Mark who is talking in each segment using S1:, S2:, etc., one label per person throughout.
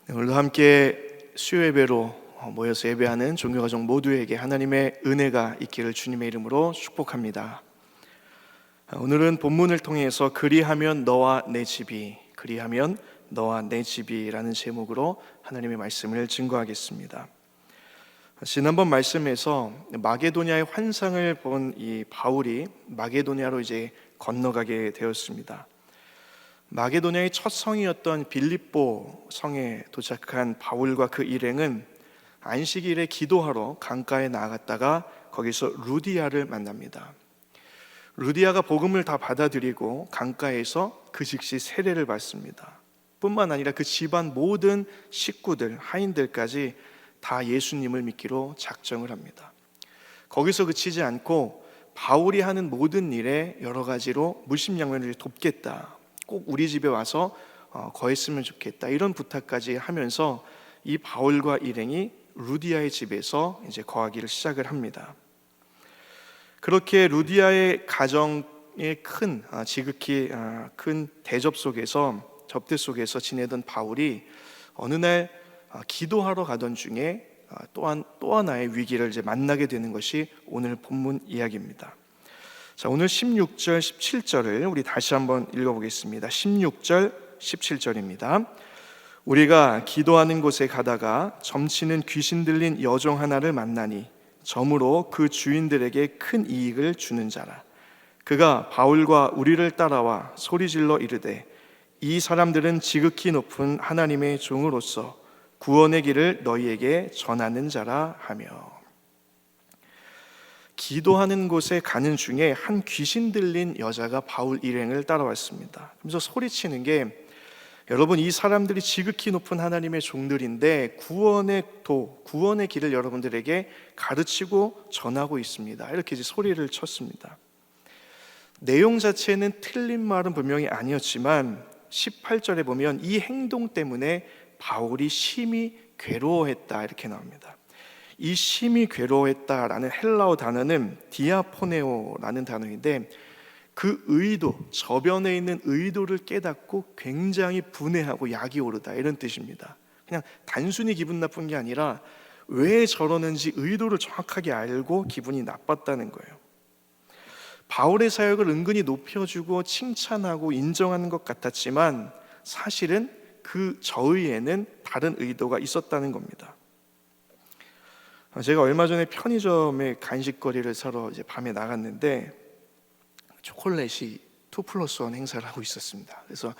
S1: 오늘도 함께 수요 예배로 모여서 예배하는 종교가족 모두에게 하나님의 은혜가 있기를 주님의 이름으로 축복합니다. 오늘은 본문을 통해서 그리하면 너와 내 집이, 그리하면 너와 내 집이라는 제목으로 하나님의 말씀을 증거하겠습니다. 지난번 말씀에서 마게도냐의 환상을 본 이 바울이 마게도냐로 이제 건너가게 되었습니다. 마게도냐의 첫 성이었던 빌립보 성에 도착한 바울과 그 일행은 안식일에 기도하러 강가에 나아갔다가 거기서 루디아를 만납니다. 루디아가 복음을 다 받아들이고 강가에서 그 즉시 세례를 받습니다. 뿐만 아니라 그 집안 모든 식구들, 하인들까지 다 예수님을 믿기로 작정을 합니다. 거기서 그치지 않고 바울이 하는 모든 일에 여러 가지로 무심양면을 돕겠다, 꼭 우리 집에 와서 거했으면 좋겠다, 이런 부탁까지 하면서 이 바울과 일행이 루디아의 집에서 이제 거하기를 시작을 합니다. 그렇게 루디아의 가정의 지극히 큰 접대 속에서 지내던 바울이 어느 날 기도하러 가던 중에 또 하나의 위기를 이제 만나게 되는 것이 오늘 본문 이야기입니다. 자, 오늘 16절, 17절을 우리 다시 한번 읽어보겠습니다. 16절, 17절입니다. 우리가 기도하는 곳에 가다가 점치는 귀신 들린 여종 하나를 만나니 점으로 그 주인들에게 큰 이익을 주는 자라. 그가 바울과 우리를 따라와 소리질러 이르되 이 사람들은 지극히 높은 하나님의 종으로서 구원의 길을 너희에게 전하는 자라 하며, 기도하는 곳에 가는 중에 한 귀신 들린 여자가 바울 일행을 따라왔습니다. 그래서 소리치는 게, 여러분, 이 사람들이 지극히 높은 하나님의 종들인데 구원의 길을 여러분들에게 가르치고 전하고 있습니다. 이렇게 이제 소리를 쳤습니다. 내용 자체는 틀린 말은 분명히 아니었지만 18절에 보면 이 행동 때문에 바울이 심히 괴로워했다, 이렇게 나옵니다. 이 심히 괴로워했다라는 헬라어 단어는 디아포네오라는 단어인데, 그 의도, 저변에 있는 의도를 깨닫고 굉장히 분해하고 약이 오르다, 이런 뜻입니다. 그냥 단순히 기분 나쁜 게 아니라 왜 저러는지 의도를 정확하게 알고 기분이 나빴다는 거예요. 바울의 사역을 은근히 높여주고 칭찬하고 인정하는 것 같았지만 사실은 그 저의에는 다른 의도가 있었다는 겁니다. 제가 얼마 전에 편의점에 간식거리를 사러 이제 밤에 나갔는데 초콜릿이 2+1 행사를 하고 있었습니다. 그래서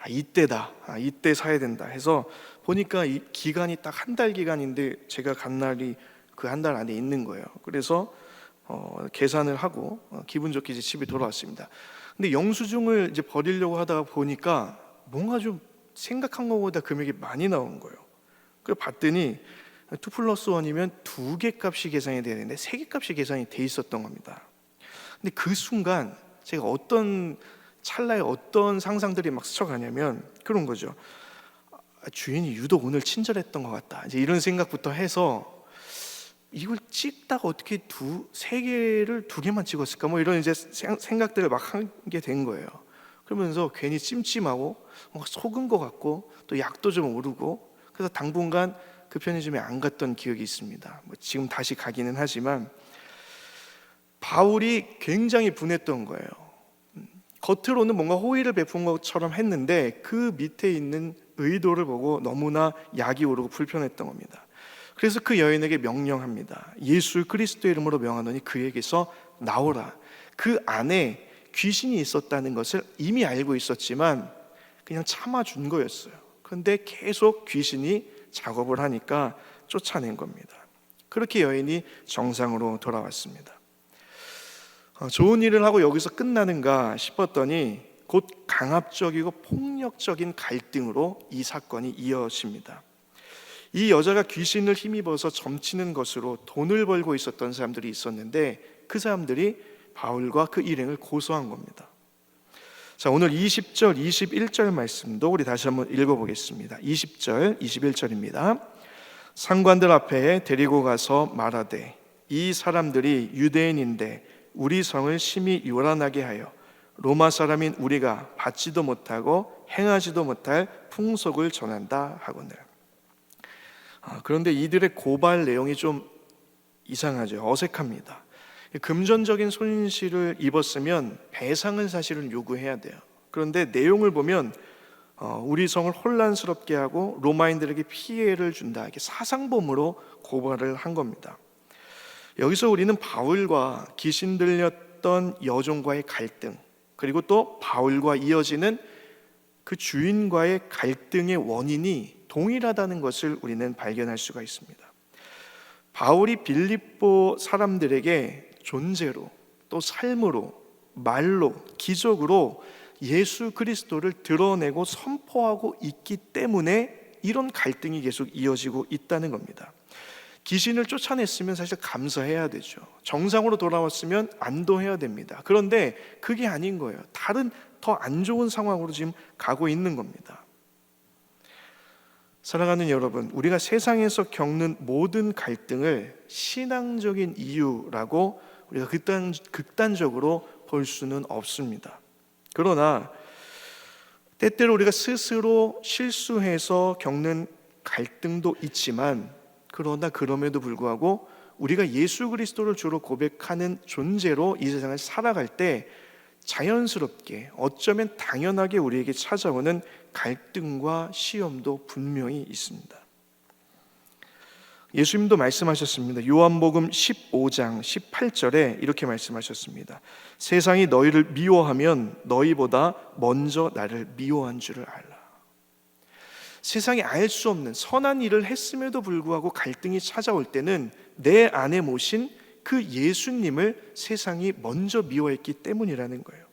S1: 이때다, 이때 사야 된다 해서 보니까 이 기간이 딱 한 달 기간인데 제가 간 날이 그 한 달 안에 있는 거예요. 그래서 계산을 하고 기분 좋게 이제 집에 돌아왔습니다. 근데 영수증을 이제 버리려고 하다가 보니까 뭔가 좀 생각한 것보다 금액이 많이 나온 거예요. 그래서 봤더니 2+1이면 2개 값이 계산이 돼야 되는데 3개 값이 계산이 돼 있었던 겁니다. 근데 그 순간 제가 찰나에 어떤 상상들이 막 스쳐가냐면 그런 거죠. 주인이 유독 오늘 친절했던 것 같다, 이제 이런 생각부터 해서 이걸 찍다가 어떻게 3개를 2개만 찍었을까, 뭐 이런 이제 생각들을 막 하게 된 거예요. 그러면서 괜히 찜찜하고 뭔가 속은 것 같고 또 약도 좀 오르고, 그래서 당분간 그 편의점에 안 갔던 기억이 있습니다. 지금 다시 가기는 하지만 바울이 굉장히 분했던 거예요. 겉으로는 뭔가 호의를 베푼 것처럼 했는데 그 밑에 있는 의도를 보고 너무나 약이 오르고 불편했던 겁니다. 그래서 그 여인에게 명령합니다. 예수 그리스도의 이름으로 명하노니 그에게서 나오라. 그 안에 귀신이 있었다는 것을 이미 알고 있었지만 그냥 참아준 거였어요. 그런데 계속 귀신이 작업을 하니까 쫓아낸 겁니다. 그렇게 여인이 정상으로 돌아왔습니다. 좋은 일을 하고 여기서 끝나는가 싶었더니 곧 강압적이고 폭력적인 갈등으로 이 사건이 이어집니다. 이 여자가 귀신을 힘입어서 점치는 것으로 돈을 벌고 있었던 사람들이 있었는데 그 사람들이 바울과 그 일행을 고소한 겁니다. 자, 오늘 20절, 21절 말씀도 우리 다시 한번 읽어보겠습니다. 20절, 21절입니다. 상관들 앞에 데리고 가서 말하되 이 사람들이 유대인인데 우리 성을 심히 요란하게 하여 로마 사람인 우리가 받지도 못하고 행하지도 못할 풍속을 전한다 하거늘. 그런데 이들의 고발 내용이 좀 이상하죠. 어색합니다. 금전적인 손실을 입었으면 배상을 사실은 요구해야 돼요. 그런데 내용을 보면 우리 성을 혼란스럽게 하고 로마인들에게 피해를 준다, 이렇게 사상범으로 고발을 한 겁니다. 여기서 우리는 바울과 귀신 들렸던 여종과의 갈등, 그리고 또 바울과 이어지는 그 주인과의 갈등의 원인이 동일하다는 것을 우리는 발견할 수가 있습니다. 바울이 빌립보 사람들에게 존재로, 또 삶으로, 말로, 기적으로 예수 그리스도를 드러내고 선포하고 있기 때문에 이런 갈등이 계속 이어지고 있다는 겁니다. 귀신을 쫓아냈으면 사실 감사해야 되죠. 정상으로 돌아왔으면 안도해야 됩니다. 그런데 그게 아닌 거예요. 다른 더 안 좋은 상황으로 지금 가고 있는 겁니다. 사랑하는 여러분, 우리가 세상에서 겪는 모든 갈등을 신앙적인 이유라고 우리가 극단적으로 볼 수는 없습니다. 그러나 때때로 우리가 스스로 실수해서 겪는 갈등도 있지만, 그러나 그럼에도 불구하고 우리가 예수 그리스도를 주로 고백하는 존재로 이 세상을 살아갈 때 자연스럽게, 어쩌면 당연하게 우리에게 찾아오는 갈등과 시험도 분명히 있습니다. 예수님도 말씀하셨습니다. 요한복음 15장 18절에 이렇게 말씀하셨습니다. 세상이 너희를 미워하면 너희보다 먼저 나를 미워한 줄을 알라. 세상이 알 수 없는 선한 일을 했음에도 불구하고 갈등이 찾아올 때는 내 안에 모신 그 예수님을 세상이 먼저 미워했기 때문이라는 거예요.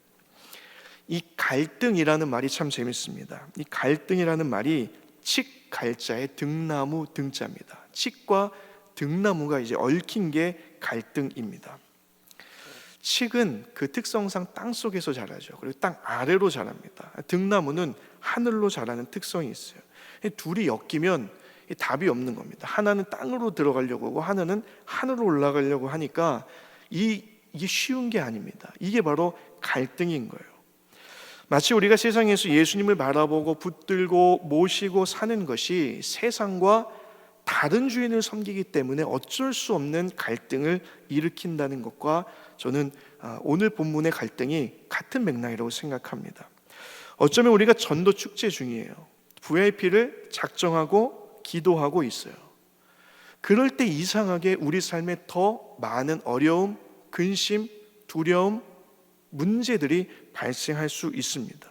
S1: 이 갈등이라는 말이 참 재밌습니다. 이 갈등이라는 말이 칡갈자의 등나무 등자입니다. 칡과 등나무가 이제 얽힌 게 갈등입니다. 칡은 그 특성상 땅 속에서 자라죠. 그리고 땅 아래로 자랍니다. 등나무는 하늘로 자라는 특성이 있어요. 둘이 엮이면 답이 없는 겁니다. 하나는 땅으로 들어가려고 하고 하나는 하늘로 올라가려고 하니까 이게 쉬운 게 아닙니다. 이게 바로 갈등인 거예요. 마치 우리가 세상에서 예수님을 바라보고 붙들고 모시고 사는 것이 세상과 다른 주인을 섬기기 때문에 어쩔 수 없는 갈등을 일으킨다는 것과 저는 오늘 본문의 갈등이 같은 맥락이라고 생각합니다. 어쩌면 우리가 전도 축제 중이에요. VIP를 작정하고 기도하고 있어요. 그럴 때 이상하게 우리 삶에 더 많은 어려움, 근심, 두려움, 문제들이 발생할 수 있습니다.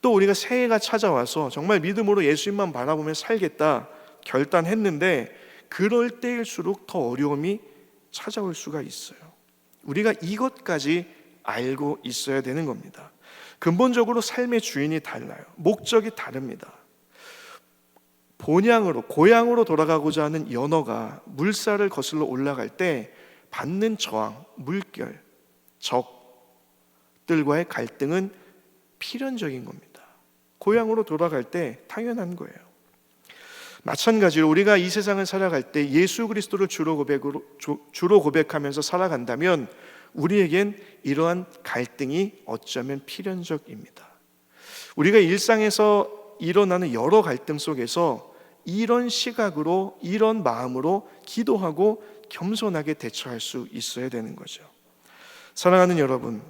S1: 또 우리가 새해가 찾아와서 정말 믿음으로 예수님만 바라보며 살겠다 결단했는데 그럴 때일수록 더 어려움이 찾아올 수가 있어요. 우리가 이것까지 알고 있어야 되는 겁니다. 근본적으로 삶의 주인이 달라요. 목적이 다릅니다. 본향으로, 고향으로 돌아가고자 하는 연어가 물살을 거슬러 올라갈 때 받는 저항, 물결, 적들과의 갈등은 필연적인 겁니다. 고향으로 돌아갈 때 당연한 거예요. 마찬가지로 우리가 이 세상을 살아갈 때 예수 그리스도를 주로 고백하면서 살아간다면 우리에겐 이러한 갈등이 어쩌면 필연적입니다. 우리가 일상에서 일어나는 여러 갈등 속에서 이런 시각으로, 이런 마음으로 기도하고 겸손하게 대처할 수 있어야 되는 거죠. 사랑하는 여러분,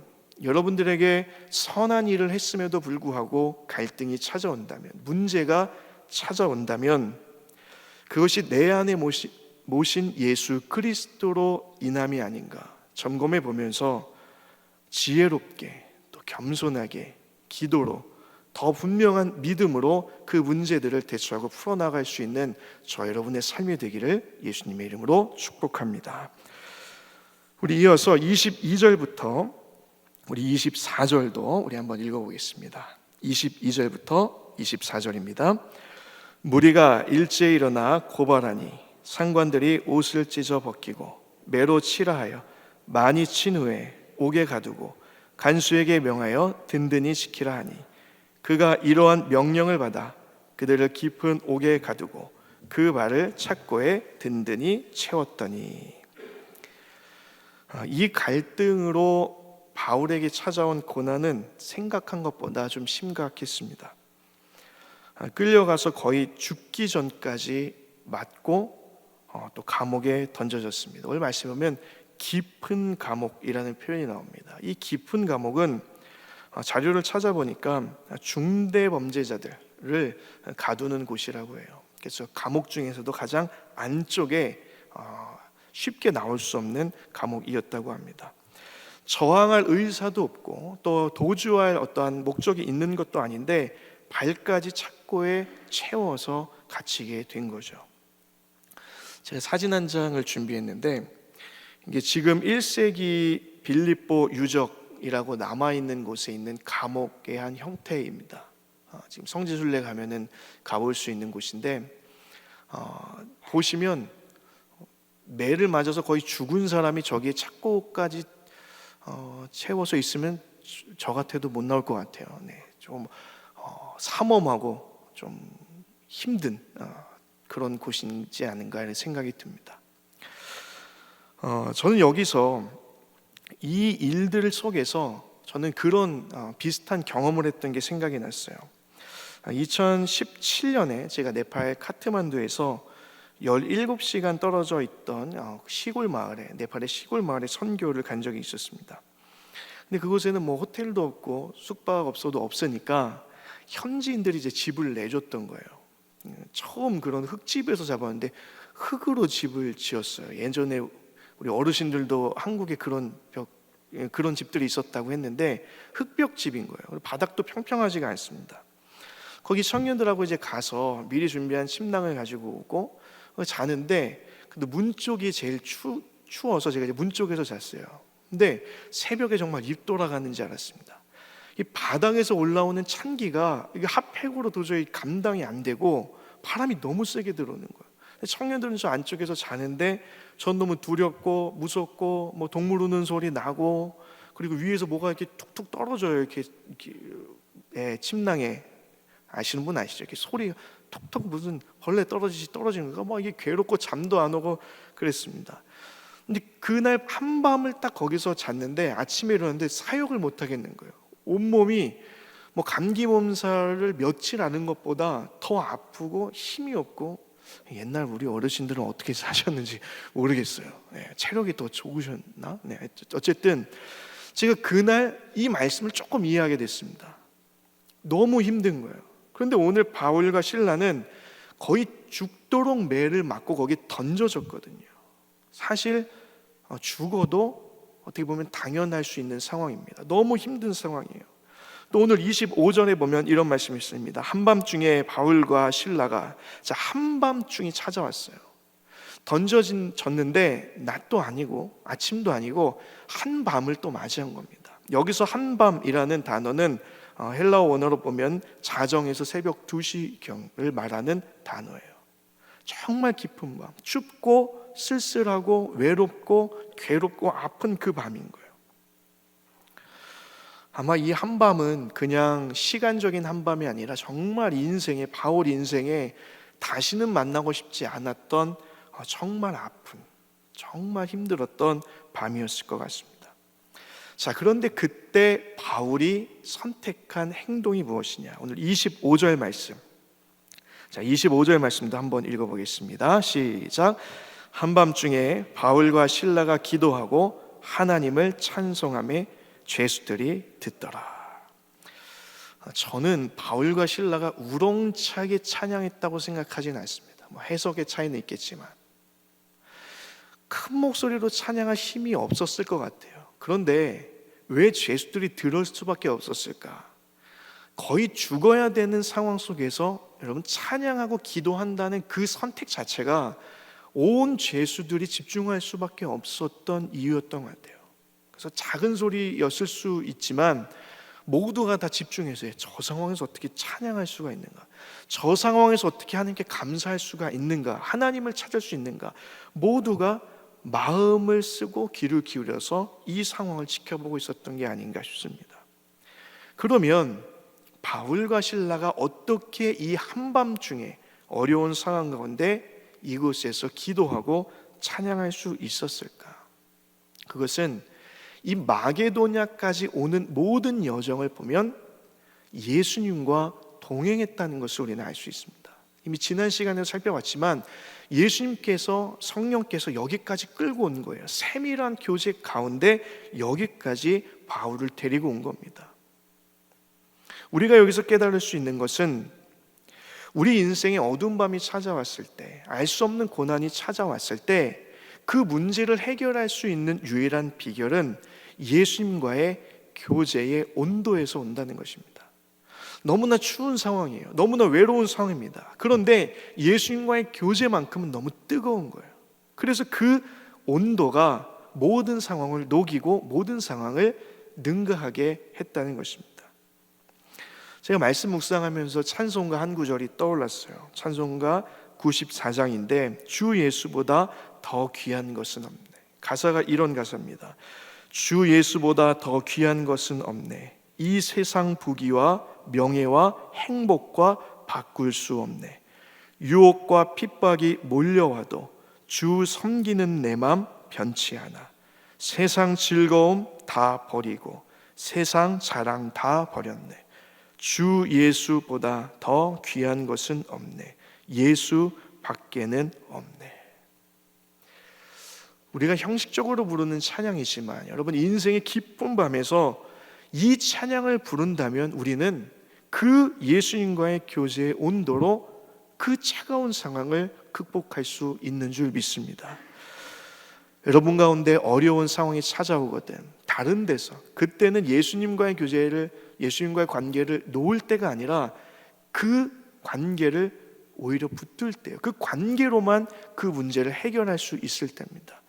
S1: 여러분들에게 선한 일을 했음에도 불구하고 갈등이 찾아온다면, 문제가 찾아온다면 그것이 내 안에 모신 예수 그리스도로 인함이 아닌가 점검해 보면서 지혜롭게 또 겸손하게 기도로 더 분명한 믿음으로 그 문제들을 대처하고 풀어나갈 수 있는 저 여러분의 삶이 되기를 예수님의 이름으로 축복합니다. 우리 이어서 22절부터 우리 24절도 우리 한번 읽어보겠습니다. 22절부터 24절입니다. 무리가 일제히 일어나 고발하니 상관들이 옷을 찢어 벗기고 매로 치라 하여 많이 친 후에 옥에 가두고 간수에게 명하여 든든히 지키라 하니 그가 이러한 명령을 받아 그들을 깊은 옥에 가두고 그 발을 착고에 든든히 채웠더니. 이 갈등으로 바울에게 찾아온 고난은 생각한 것보다 좀 심각했습니다. 끌려가서 거의 죽기 전까지 맞고 또 감옥에 던져졌습니다. 오늘 말씀에 보면 깊은 감옥이라는 표현이 나옵니다. 이 깊은 감옥은 자료를 찾아보니까 중대 범죄자들을 가두는 곳이라고 해요. 그래서 감옥 중에서도 가장 안쪽에 쉽게 나올 수 없는 감옥이었다고 합니다. 저항할 의사도 없고 또 도주할 어떠한 목적이 있는 것도 아닌데 발까지 착고에 채워서 갇히게 된 거죠. 제가 사진 한 장을 준비했는데 이게 지금 1세기 빌립보 유적이라고 남아있는 곳에 있는 감옥의 한 형태입니다. 지금 성지순례 가면은 가볼 수 있는 곳인데 보시면 매를 맞아서 거의 죽은 사람이 저기에 착고까지 채워서 있으면 저 같아도 못 나올 것 같아요. 네, 좀 삼엄하고 좀 힘든 그런 곳이지 않은가 하는 생각이 듭니다. 저는 여기서 이 일들 속에서 저는 그런 비슷한 경험을 했던 게 생각이 났어요. 2017년에 제가 네팔 카트만두에서 17시간 떨어져 있던 시골 마을에, 네팔의 시골 마을에 선교를 간 적이 있었습니다. 근데 그곳에는 뭐 호텔도 없고 숙박업소도 없으니까 현지인들이 이제 집을 내줬던 거예요. 처음 그런 흙집에서 잡았는데 흙으로 집을 지었어요. 예전에 우리 어르신들도 한국에 그런 집들이 있었다고 했는데 흙벽집인 거예요. 바닥도 평평하지가 않습니다. 거기 청년들하고 이제 가서 미리 준비한 침낭을 가지고 오고 자는데 근데 문 쪽이 제일 추워서 제가 이제 문 쪽에서 잤어요. 근데 새벽에 정말 입 돌아가는 줄 알았습니다. 이 바닥에서 올라오는 찬기가 이게 핫팩으로 도저히 감당이 안 되고 바람이 너무 세게 들어오는 거예요. 청년들은 저 안쪽에서 자는데 전 너무 두렵고 무섭고 뭐 동물 우는 소리 나고 그리고 위에서 뭐가 이렇게 툭툭 떨어져요. 이렇게 침낭에 아시는 분 아시죠? 이렇게 소리 톡톡 무슨 벌레 떨어지는 거 막 이게 괴롭고 잠도 안 오고 그랬습니다. 근데 그날 한밤을 딱 거기서 잤는데 아침에 일어났는데 사역을 못 하겠는 거예요. 온몸이 뭐 감기 몸살을 며칠 앓은 것보다 더 아프고 힘이 없고 옛날 우리 어르신들은 어떻게 사셨는지 모르겠어요. 네, 체력이 더 좋으셨나? 네, 어쨌든 제가 그날 이 말씀을 조금 이해하게 됐습니다. 너무 힘든 거예요. 그런데 오늘 바울과 실라는 거의 죽도록 매를 맞고 거기 던져졌거든요. 사실 죽어도 어떻게 보면 당연할 수 있는 상황입니다. 너무 힘든 상황이에요. 또 오늘 25절에 보면 이런 말씀이 있습니다. 한밤중에 바울과 실라가 한밤중이 찾아왔어요. 던져졌는데 낮도 아니고 아침도 아니고 한밤을 또 맞이한 겁니다. 여기서 한밤이라는 단어는 헬라어 원어로 보면 자정에서 새벽 2시경을 말하는 단어예요. 정말 깊은 밤, 춥고 쓸쓸하고 외롭고 괴롭고 아픈 그 밤인 거예요. 아마 이 한밤은 그냥 시간적인 한밤이 아니라 정말 인생의 바울 인생에 다시는 만나고 싶지 않았던 정말 아픈 정말 힘들었던 밤이었을 것 같습니다. 자, 그런데 그때 바울이 선택한 행동이 무엇이냐? 오늘 25절 말씀. 자, 25절 말씀도 한번 읽어보겠습니다. 시작. 한밤중에 바울과 실라가 기도하고 하나님을 찬송하며 죄수들이 듣더라. 저는 바울과 실라가 우렁차게 찬양했다고 생각하지는 않습니다. 뭐 해석의 차이는 있겠지만 큰 목소리로 찬양할 힘이 없었을 것 같아요. 그런데 왜 죄수들이 들을 수밖에 없었을까? 거의 죽어야 되는 상황 속에서 여러분 찬양하고 기도한다는 그 선택 자체가 온 죄수들이 집중할 수밖에 없었던 이유였던 것 같아요. 그래서 작은 소리였을 수 있지만 모두가 다 집중해서 저 상황에서 어떻게 찬양할 수가 있는가, 저 상황에서 어떻게 하나님께 감사할 수가 있는가, 하나님을 찾을 수 있는가, 모두가 마음을 쓰고 귀를 기울여서 이 상황을 지켜보고 있었던 게 아닌가 싶습니다. 그러면 바울과 실라가 어떻게 이 한밤중에 어려운 상황 가운데 이곳에서 기도하고 찬양할 수 있었을까? 그것은 이 마게도냐까지 오는 모든 여정을 보면 예수님과 동행했다는 것을 우리는 알 수 있습니다. 이미 지난 시간에도 살펴봤지만 예수님께서 성령께서 여기까지 끌고 온 거예요. 세밀한 교제 가운데 여기까지 바울을 데리고 온 겁니다. 우리가 여기서 깨달을 수 있는 것은 우리 인생에 어두운 밤이 찾아왔을 때, 알 수 없는 고난이 찾아왔을 때 그 문제를 해결할 수 있는 유일한 비결은 예수님과의 교제의 온도에서 온다는 것입니다. 너무나 추운 상황이에요. 너무나 외로운 상황입니다. 그런데 예수님과의 교제만큼은 너무 뜨거운 거예요. 그래서 그 온도가 모든 상황을 녹이고 모든 상황을 능가하게 했다는 것입니다. 제가 말씀 묵상하면서 찬송가 한 구절이 떠올랐어요. 찬송가 94장인데 주 예수보다 더 귀한 것은 없네. 가사가 이런 가사입니다. 주 예수보다 더 귀한 것은 없네. 이 세상 부귀와 명예와 행복과 바꿀 수 없네. 유혹과 핍박이 몰려와도 주 섬기는 내 맘 변치 않아. 세상 즐거움 다 버리고 세상 자랑 다 버렸네. 주 예수보다 더 귀한 것은 없네. 예수 밖에는 없네. 우리가 형식적으로 부르는 찬양이지만 여러분, 인생의 기쁜 밤에서 이 찬양을 부른다면 우리는 그 예수님과의 교제의 온도로 그 차가운 상황을 극복할 수 있는 줄 믿습니다. 여러분 가운데 어려운 상황이 찾아오거든 다른 데서, 그때는 예수님과의 교제를, 예수님과의 관계를 놓을 때가 아니라 그 관계를 오히려 붙들 때요, 그 관계로만 그 문제를 해결할 수 있을 때입니다.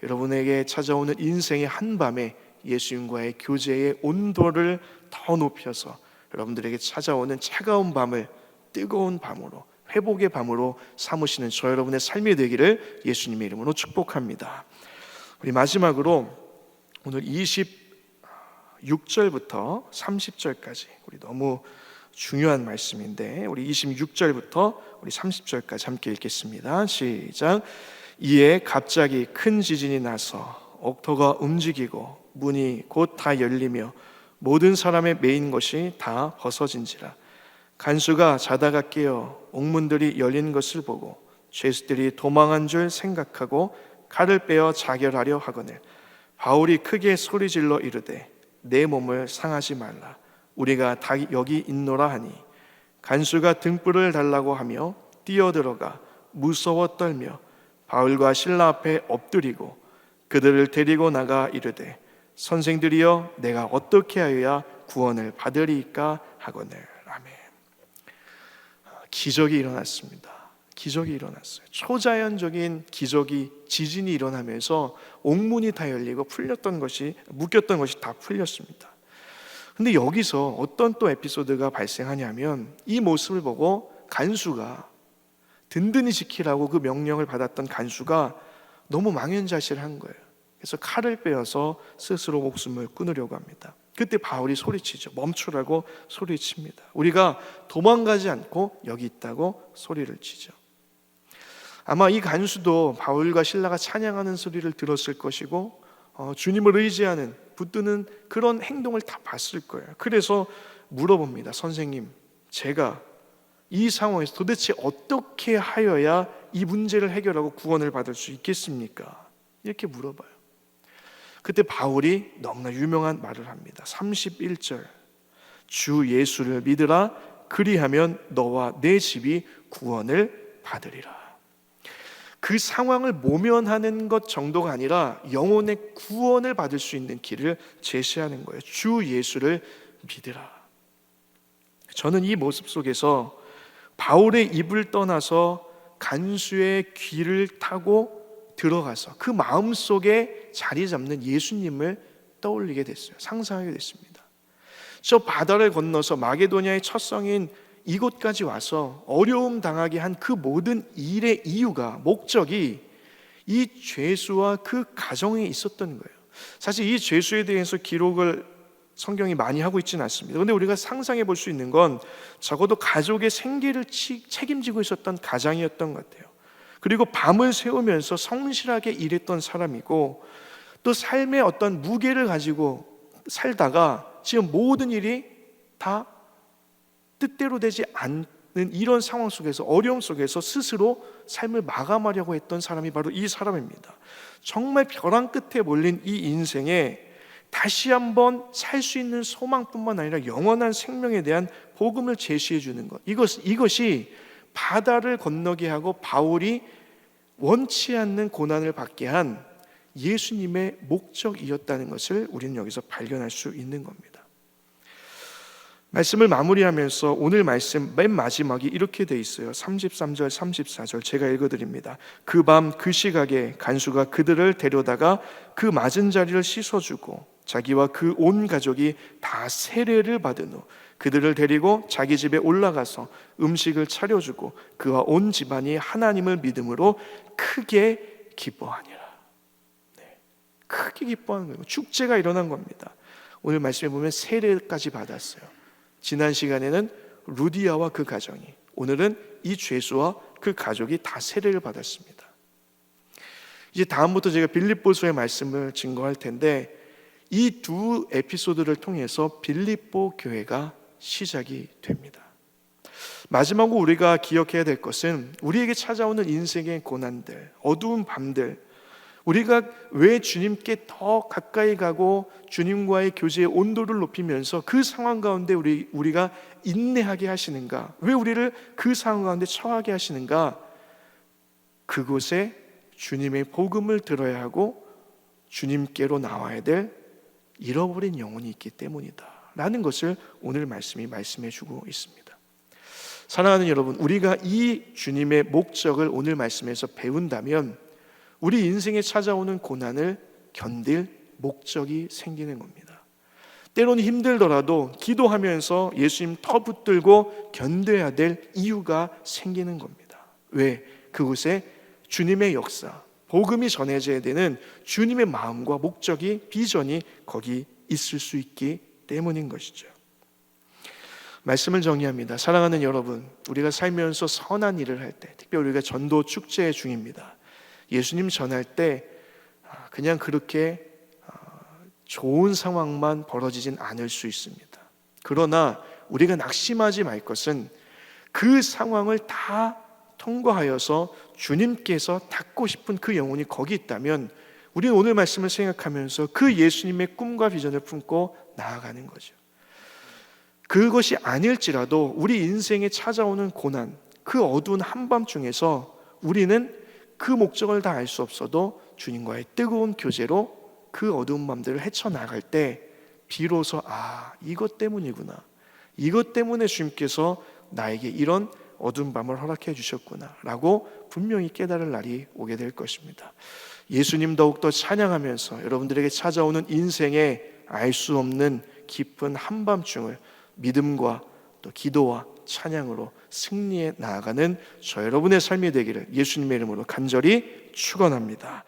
S1: 여러분에게 찾아오는 인생의 한밤에 예수님과의 교제의 온도를 더 높여서 여러분들에게 찾아오는 차가운 밤을 뜨거운 밤으로, 회복의 밤으로 삼으시는 저 여러분의 삶이 되기를 예수님의 이름으로 축복합니다. 우리 마지막으로 오늘 26절부터 30절까지 우리 너무 중요한 말씀인데, 우리 26절부터 우리 30절까지 함께 읽겠습니다. 시작. 이에 갑자기 큰 지진이 나서 옥토가 움직이고 문이 곧 다 열리며 모든 사람의 매인 것이 다 벗어진지라. 간수가 자다가 깨어 옥문들이 열린 것을 보고 죄수들이 도망한 줄 생각하고 칼을 빼어 자결하려 하거늘 바울이 크게 소리질러 이르되 내 몸을 상하지 말라. 우리가 다 여기 있노라 하니 간수가 등불을 달라고 하며 뛰어들어가 무서워 떨며 바울과 실라 앞에 엎드리고 그들을 데리고 나가 이르되 선생들이여 내가 어떻게 하여야 구원을 받으리까 하거늘. 아멘. 기적이 일어났습니다. 기적이 일어났어요. 초자연적인 기적이, 지진이 일어나면서 옥문이 다 열리고 묶였던 것이 다 풀렸습니다. 근데 여기서 어떤 또 에피소드가 발생하냐면, 이 모습을 보고 간수가, 든든히 지키라고 그 명령을 받았던 간수가 너무 망연자실한 거예요. 그래서 칼을 빼어서 스스로 목숨을 끊으려고 합니다. 그때 바울이 소리치죠. 멈추라고 소리칩니다. 우리가 도망가지 않고 여기 있다고 소리를 치죠. 아마 이 간수도 바울과 실라가 찬양하는 소리를 들었을 것이고 주님을 의지하는, 붙드는 그런 행동을 다 봤을 거예요. 그래서 물어봅니다. 선생님, 제가 이 상황에서 도대체 어떻게 하여야 이 문제를 해결하고 구원을 받을 수 있겠습니까? 이렇게 물어봐요. 그때 바울이 너무나 유명한 말을 합니다. 31절, 주 예수를 믿으라. 그리하면 너와 내 집이 구원을 받으리라. 그 상황을 모면하는 것 정도가 아니라 영혼의 구원을 받을 수 있는 길을 제시하는 거예요. 주 예수를 믿으라. 저는 이 모습 속에서 바울의 입을 떠나서 간수의 귀를 타고 들어가서 그 마음속에 자리 잡는 예수님을 떠올리게 됐어요. 상상하게 됐습니다. 저 바다를 건너서 마게도냐의 첫 성인 이곳까지 와서 어려움 당하게 한 그 모든 일의 이유가, 목적이 이 죄수와 그 가정에 있었던 거예요. 사실 이 죄수에 대해서 기록을 성경이 많이 하고 있지는 않습니다. 그런데 우리가 상상해 볼 수 있는 건 적어도 가족의 생계를 책임지고 있었던 가장이었던 것 같아요. 그리고 밤을 새우면서 성실하게 일했던 사람이고, 또 삶의 어떤 무게를 가지고 살다가 지금 모든 일이 다 뜻대로 되지 이런 상황 속에서, 어려움 속에서 스스로 삶을 마감하려고 했던 사람이 바로 이 사람입니다. 정말 벼랑 끝에 몰린 이 인생에 다시 한번 살 수 있는 소망뿐만 아니라 영원한 생명에 대한 복음을 제시해 주는 것, 이것이 바다를 건너게 하고 바울이 원치 않는 고난을 받게 한 예수님의 목적이었다는 것을 우리는 여기서 발견할 수 있는 겁니다. 말씀을 마무리하면서 오늘 말씀 맨 마지막이 이렇게 돼 있어요. 33절 34절 제가 읽어드립니다. 그 밤 그 시각에 간수가 그들을 데려다가 그 맞은 자리를 씻어주고 자기와 그 온 가족이 다 세례를 받은 후 그들을 데리고 자기 집에 올라가서 음식을 차려주고 그와 온 집안이 하나님을 믿음으로 크게 기뻐하니라. 네, 크게 기뻐하는 거예요. 축제가 일어난 겁니다. 오늘 말씀에 보면 세례까지 받았어요. 지난 시간에는 루디아와 그 가정이, 오늘은 이 죄수와 그 가족이 다 세례를 받았습니다. 이제 다음부터 제가 빌립보서의 말씀을 증거할 텐데 이 두 에피소드를 통해서 빌립보 교회가 시작이 됩니다. 마지막으로 우리가 기억해야 될 것은 우리에게 찾아오는 인생의 고난들, 어두운 밤들, 우리가 왜 주님께 더 가까이 가고 주님과의 교제의 온도를 높이면서 그 상황 가운데 우리가 인내하게 하시는가? 왜 우리를 그 상황 가운데 처하게 하시는가? 그곳에 주님의 복음을 들어야 하고 주님께로 나와야 될 잃어버린 영혼이 있기 때문이다 라는 것을 오늘 말씀이 말씀해 주고 있습니다. 사랑하는 여러분, 우리가 이 주님의 목적을 오늘 말씀에서 배운다면 우리 인생에 찾아오는 고난을 견딜 목적이 생기는 겁니다. 때로는 힘들더라도 기도하면서 예수님 터 붙들고 견뎌야 될 이유가 생기는 겁니다. 왜? 그곳에 주님의 역사, 복음이 전해져야 되는 주님의 마음과 목적이, 비전이 거기 있을 수 있기 때문인 것이죠. 말씀을 정리합니다. 사랑하는 여러분, 우리가 살면서 선한 일을 할 때, 특별히 우리가 전도 축제 중입니다. 예수님 전할 때 그냥 그렇게 좋은 상황만 벌어지진 않을 수 있습니다. 그러나 우리가 낙심하지 말 것은 그 상황을 다 통과하여서 주님께서 닿고 싶은 그 영혼이 거기 있다면 우리는 오늘 말씀을 생각하면서 그 예수님의 꿈과 비전을 품고 나아가는 거죠. 그것이 아닐지라도 우리 인생에 찾아오는 고난, 그 어두운 한밤중에서 우리는 그 목적을 다 알 수 없어도 주님과의 뜨거운 교제로 그 어두운 밤들을 헤쳐나갈 때 비로소 이것 때문이구나, 이것 때문에 주님께서 나에게 이런 어두운 밤을 허락해 주셨구나 라고 분명히 깨달을 날이 오게 될 것입니다. 예수님 더욱더 찬양하면서 여러분들에게 찾아오는 인생에 알 수 없는 깊은 한밤중을 믿음과 또 기도와 찬양으로 승리해 나아가는 저 여러분의 삶이 되기를 예수님의 이름으로 간절히 축원합니다.